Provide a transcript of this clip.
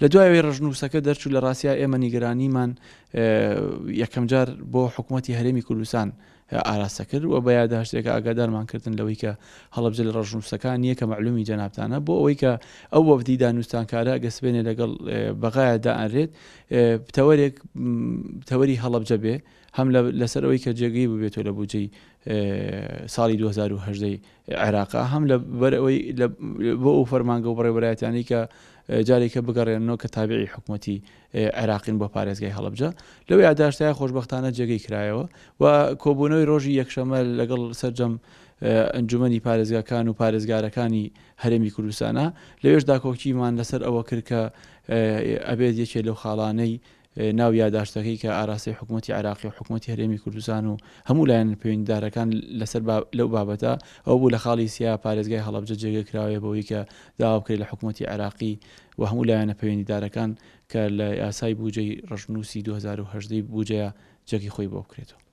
لە دوایەوەی ڕژنووسەکە دەرچوو لە ڕاستیا ئێمە نیگەرانیمان یەکەم جار بۆ حکوومەتی هەرێمی کوردستان ئاراستە کرد و بە یادداشتێکە ئاگادارمانکردن لەوەی کە هەڵەبجە لە ڕژنووسەکان نییە کە معلومی جەنابتانە بۆ ئەوەی کە ئەو وەفدی دانوستانکارە گەسبێنێ لەگەڵ بەغایە دائەنرێت تەوەری هەڵەبجە بێ هەم لەسەر ئەوەی کە جێگەی ببێتەوە لە بودجەی ساڵی 2010 عێراقا هەم لە بەرەوەی بۆ ئەو فەرمانگە و بەڕێوەبەرایەتیانی کە جارێکە بگەڕێنەوە کە تابعی حکوومەتی عێراقین بۆ پارێزگای هەڵەبجە لەو یادداشتایە خۆشبەختانە جێگەی کرایەوە و کۆبوونەوەی ڕۆژی یەکشەمە لەگەڵ سەرجەم ئەنجومەنی پارێزگاکان و پارێزگارەکانی هەرێمی کوردستانە لەوێشدا کۆکیمان لەسەر ئەوە کرد کە ئەبێت یەکێ لەو خاڵانەی ناو یادداشتەکەی کە ئاراستی حکوومەتی عێراقی و حکوومەتی هەرێمی کوردستان و هەموو لایەن پەیوەندیدارەکان لەسەر لەو بابەتە ئەو بوو لە خاڵی سیا پارێزگای هەڵەبجە جێگە کراوە بەوەی کە داوا بکرێت لە حکوومەتی عێراقی و هەموو لایەنە پەیوەندیدارەکان کە لە یاسای بودجەی ڕژنووسی 2010 بودجەیە جێگی خۆی بۆ بکرێتەوە.